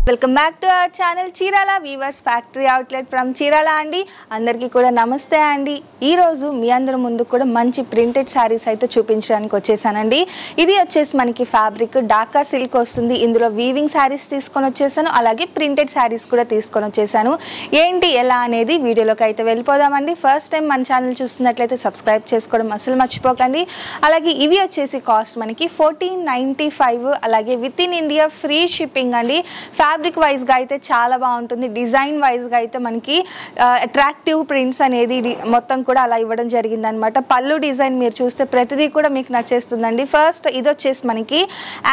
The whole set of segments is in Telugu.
Welcome back to our channel Chirala weavers factory outlet from Chirala అండి. అందరికీ కూడా నమస్తే అండి. ఈరోజు మీ అందరి ముందు కూడా మంచి ప్రింటెడ్ శారీస్ అయితే చూపించడానికి వచ్చేసానండి. ఇది వచ్చేసి మనకి ఫ్యాబ్రిక్ డాకా సిల్క్ వస్తుంది. ఇందులో వీవింగ్ శారీస్ తీసుకొని వచ్చేసాను, అలాగే ప్రింటెడ్ శారీస్ కూడా తీసుకొని వచ్చేసాను. ఏంటి ఎలా అనేది వీడియోలోకి అయితే వెళ్ళిపోదామండి. ఫస్ట్ టైం మన ఛానల్ చూస్తున్నట్లయితే సబ్స్క్రైబ్ చేసుకోవడం అసలు మర్చిపోకండి. అలాగే ఇవి వచ్చేసి కాస్ట్ మనకి 1495, అలాగే with in India free shipping అండి. ఫ్యాబ్రిక్ వైజ్గా అయితే చాలా బాగుంటుంది. డిజైన్ వైజ్గా అయితే మనకి అట్రాక్టివ్ ప్రింట్స్ అనేది మొత్తం కూడా అలా ఇవ్వడం జరిగిందనమాట. పళ్ళు డిజైన్ మీరు చూస్తే ప్రతిదీ కూడా మీకు నచ్చేస్తుందండి. ఫస్ట్ ఇది వచ్చేసి మనకి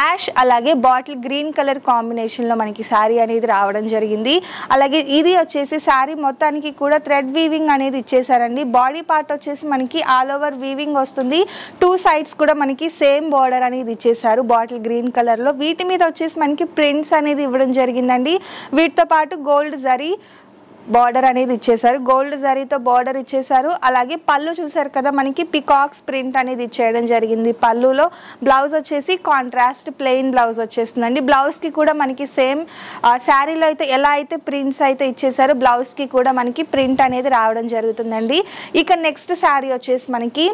యాష్ అలాగే బాటిల్ గ్రీన్ కలర్ కాంబినేషన్లో మనకి శారీ అనేది రావడం జరిగింది. అలాగే ఇది వచ్చేసి శారీ మొత్తానికి కూడా థ్రెడ్ వీవింగ్ అనేది ఇచ్చేసారండి. బాడీ పార్ట్ వచ్చేసి మనకి ఆల్ ఓవర్ వీవింగ్ వస్తుంది. టూ సైడ్స్ కూడా మనకి సేమ్ బార్డర్ అనేది ఇచ్చేసారు బాటిల్ గ్రీన్ కలర్లో. వీటి మీద వచ్చేసి మనకి ప్రింట్స్ అనేది ఇవ్వడం జరిగిందండి. వీటితో పాటు గోల్డ్ జరీ బార్డర్ అనేది ఇచ్చేసారు. గోల్డ్ జరీతో బార్డర్ ఇచ్చేసారు. అలాగే పళ్ళు చూసారు కదా, మనకి పికాక్స్ ప్రింట్ అనేది ఇచ్చేయడం జరిగింది పళ్ళులో. బ్లౌజ్ వచ్చేసి కాంట్రాస్ట్ ప్లెయిన్ బ్లౌజ్ వచ్చేస్తుందండి. బ్లౌజ్కి కూడా మనకి సేమ్ శారీలో అయితే ఎలా అయితే ప్రింట్స్ అయితే ఇచ్చేసారు, బ్లౌజ్కి కూడా మనకి ప్రింట్ అనేది రావడం జరుగుతుందండి. ఇక నెక్స్ట్ శారీ వచ్చేసి మనకి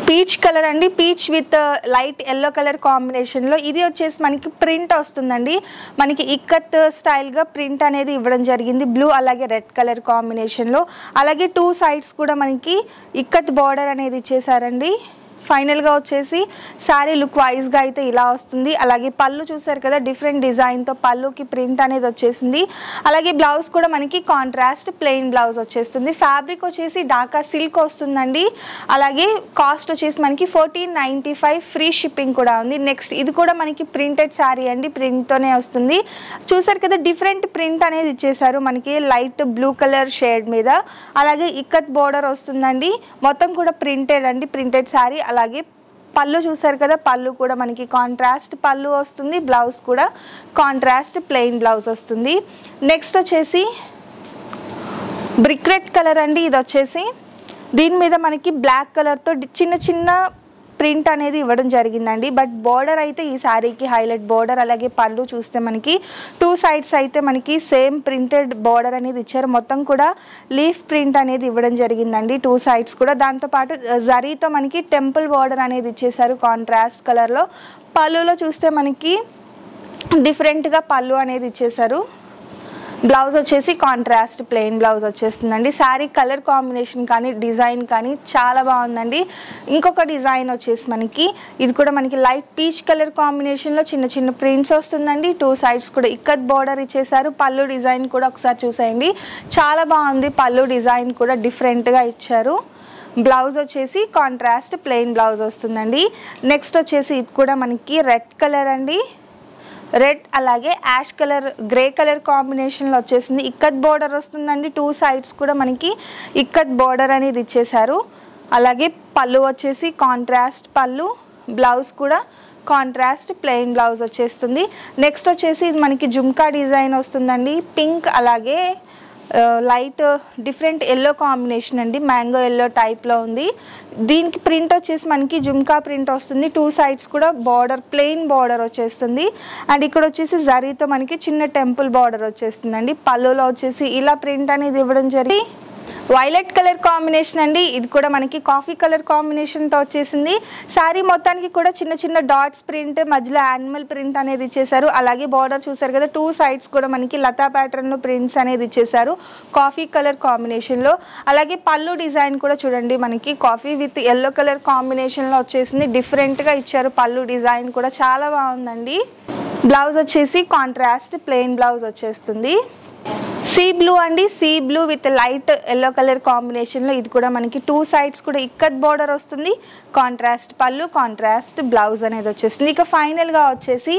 పీచ్ కలర్ అండి. Peach with light yellow colour కాంబినేషన్లో ఇది వచ్చేసి మనకి ప్రింట్ వస్తుందండి. మనకి ఇక్కత్ స్టైల్గా ప్రింట్ అనేది ఇవ్వడం జరిగింది. బ్లూ అలాగే రెడ్ కలర్ కాంబినేషన్లో. అలాగే టూ సైడ్స్ కూడా మనకి ఇక్కత్ బార్డర్ అనేది ఇచ్చేసారండి. ఫైనల్గా వచ్చేసి శారీ లుక్ వైజ్గా అయితే ఇలా వస్తుంది. అలాగే పళ్ళు చూసారు కదా, డిఫరెంట్ డిజైన్తో పళ్ళుకి ప్రింట్ అనేది వచ్చేసింది. అలాగే బ్లౌజ్ కూడా మనకి కాంట్రాస్ట్ ప్లెయిన్ బ్లౌజ్ వచ్చేస్తుంది. ఫ్యాబ్రిక్ వచ్చేసి డాకా సిల్క్ వస్తుందండి. అలాగే కాస్ట్ వచ్చేసి మనకి 1495, ఫ్రీ షిప్పింగ్ కూడా ఉంది. నెక్స్ట్ ఇది కూడా మనకి ప్రింటెడ్ శారీ అండి, ప్రింట్తోనే వస్తుంది. చూసారు కదా, డిఫరెంట్ ప్రింట్ అనేది ఇచ్చేసారు మనకి లైట్ బ్లూ కలర్ షేడ్ మీద. అలాగే ఇక్కత్ బోర్డర్ వస్తుందండి. మొత్తం కూడా ప్రింటెడ్ అండి, ప్రింటెడ్ శారీ. అలాగే పళ్ళు చూసారు కదా, పళ్ళు కూడా మనకి కాంట్రాస్ట్ పళ్ళు వస్తుంది. బ్లౌజ్ కూడా కాంట్రాస్ట్ ప్లెయిన్ బ్లౌజ్ వస్తుంది. నెక్స్ట్ వచ్చేసి బ్రిక్ రెడ్ కలర్ అండి. ఇది వచ్చేసి దీని మీద మనకి బ్లాక్ కలర్తో చిన్న చిన్న ప్రింట్ అనేది ఇవ్వడం జరిగిందండి. బట్ బోర్డర్ అయితే ఈ శారీకి హైలైట్ బోర్డర్. అలాగే పళ్ళు చూస్తే మనకి టూ సైడ్స్ అయితే మనకి సేమ్ ప్రింటెడ్ బోర్డర్ అనేది ఇచ్చారు. మొత్తం కూడా లీఫ్ ప్రింట్ అనేది ఇవ్వడం జరిగిందండి టూ సైడ్స్ కూడా. దాంతోపాటు జరీతో మనకి టెంపుల్ బోర్డర్ అనేది ఇచ్చేసారు కాంట్రాస్ట్ కలర్లో. పళ్ళులో చూస్తే మనకి డిఫరెంట్గా పళ్ళు అనేది ఇచ్చేసారు. బ్లౌజ్ వచ్చేసి కాంట్రాస్ట్ ప్లెయిన్ బ్లౌజ్ వచ్చేస్తుందండి. శారీ కలర్ కాంబినేషన్ కానీ డిజైన్ కానీ చాలా బాగుందండి. ఇంకొక డిజైన్ వచ్చేసి మనకి ఇది కూడా మనకి లైట్ పీచ్ కలర్ కాంబినేషన్లో చిన్న చిన్న ప్రింట్స్ వస్తుందండి. టూ సైడ్స్ కూడా ఇక్కత్ బార్డర్ ఇచ్చేసారు. పళ్ళు డిజైన్ కూడా ఒకసారి చూసేయండి, చాలా బాగుంది. పళ్ళు డిజైన్ కూడా డిఫరెంట్గా ఇచ్చారు. బ్లౌజ్ వచ్చేసి కాంట్రాస్ట్ ప్లెయిన్ బ్లౌజ్ వస్తుందండి. నెక్స్ట్ వచ్చేసి ఇది కూడా మనకి రెడ్ కలర్ అండి. రెడ్ అలాగే యాష్ కలర్ గ్రే కలర్ కాంబినేషన్లో వచ్చేసింది. ఇక్కత్ బోర్డర్ వస్తుందండి. టూ సైడ్స్ కూడా మనకి ఇక్కత్ బోర్డర్ అనేది ఇచ్చేసారు. అలాగే పళ్ళు వచ్చేసి కాంట్రాస్ట్ పళ్ళు, బ్లౌజ్ కూడా కాంట్రాస్ట్ ప్లెయిన్ బ్లౌజ్ వచ్చేస్తుంది. నెక్స్ట్ వచ్చేసి ఇది మనకి జుమ్కా డిజైన్ వస్తుందండి. పింక్ అలాగే లైట్ డిఫరెంట్ ఎల్లో కాంబినేషన్ అండి, మ్యాంగో ఎల్లో టైప్లో ఉంది. దీనికి ప్రింట్ వచ్చేసి మనకి జుమ్కా ప్రింట్ వస్తుంది. టూ సైడ్స్ కూడా బార్డర్ ప్లెయిన్ బార్డర్ వచ్చేస్తుంది. అండ్ ఇక్కడ వచ్చేసి జరీతో మనకి చిన్న టెంపుల్ బార్డర్ వచ్చేస్తుందండి. పళ్ళులో వచ్చేసి ఇలా ప్రింట్ అనేది ఇవ్వడం జరిగింది. వైలెట్ కలర్ కాంబినేషన్ అండి. ఇది కూడా మనకి కాఫీ కలర్ కాంబినేషన్తో వచ్చేసింది. శారీ మొత్తానికి కూడా చిన్న చిన్న డాట్స్ ప్రింట్, మధ్యలో యానిమల్ ప్రింట్ అనేది ఇచ్చేసారు. అలాగే బార్డర్ చూసారు కదా, టూ సైడ్స్ కూడా మనకి లతా ప్యాటర్న్ ప్రింట్స్ అనేది ఇచ్చేసారు కాఫీ కలర్ కాంబినేషన్లో. అలాగే పళ్ళు డిజైన్ కూడా చూడండి, మనకి కాఫీ విత్ ఎల్లో కలర్ కాంబినేషన్లో వచ్చేసింది. డిఫరెంట్గా ఇచ్చారు పళ్ళు డిజైన్ కూడా, చాలా బాగుందండి. బ్లౌజ్ వచ్చేసి కాంట్రాస్ట్ ప్లెయిన్ బ్లౌజ్ వచ్చేస్తుంది. సీ బ్లూ అండి. Sea blue with light yellow colour కాంబినేషన్లో. ఇది కూడా మనకి టూ సైడ్స్ కూడా ఇక్కత్ బార్డర్ వస్తుంది. కాంట్రాస్ట్ పళ్ళు, కాంట్రాస్ట్ బ్లౌజ్ అనేది వచ్చేస్తుంది. ఇక ఫైనల్గా వచ్చేసి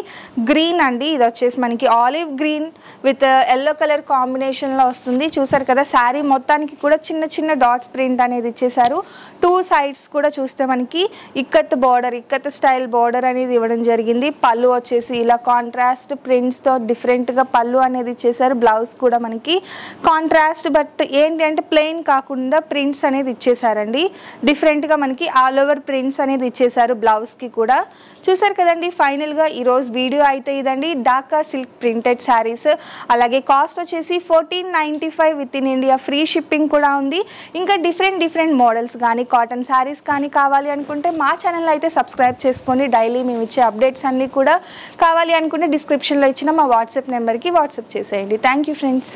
గ్రీన్ అండి. ఇది వచ్చేసి మనకి olive green with yellow colour కాంబినేషన్లో వస్తుంది. చూసారు కదా, శారీ మొత్తానికి కూడా చిన్న చిన్న డాట్స్ ప్రింట్ అనేది ఇచ్చేసారు. టూ సైడ్స్ కూడా చూస్తే మనకి ikat border, ikat style border అనేది ఇవ్వడం జరిగింది. పళ్ళు వచ్చేసి ఇలా కాంట్రాస్ట్ ప్రింట్స్తో డిఫరెంట్గా పళ్ళు అనేది ఇచ్చేసారు. బ్లౌజ్ కూడా మనకి మనకి కాంట్రాస్ట్ బట్ ఏంటి అంటే ప్లెయిన్ కాకుండా ప్రింట్స్ అనేది ఇచ్చేసారండి. డిఫరెంట్గా మనకి ఆల్ ఓవర్ ప్రింట్స్ అనేది ఇచ్చేసారు బ్లౌజ్కి కూడా. చూసారు కదండి, ఫైనల్గా ఈరోజు వీడియో అయితే ఇదండి. ఢాకా సిల్క్ ప్రింటెడ్ శారీస్, అలాగే కాస్ట్ వచ్చేసి 1495 with in India, free shipping కూడా ఉంది. ఇంకా డిఫరెంట్ మోడల్స్ కానీ కాటన్ శారీస్ కానీ కావాలి అనుకుంటే మా ఛానల్ అయితే సబ్స్క్రైబ్ చేసుకోండి. డైలీ మేము ఇచ్చే అప్డేట్స్ అన్నీ కూడా కావాలి అనుకుంటే డిస్క్రిప్షన్లో ఇచ్చిన మా వాట్సాప్ నెంబర్కి వాట్సాప్ చేసేయండి. Thank you friends.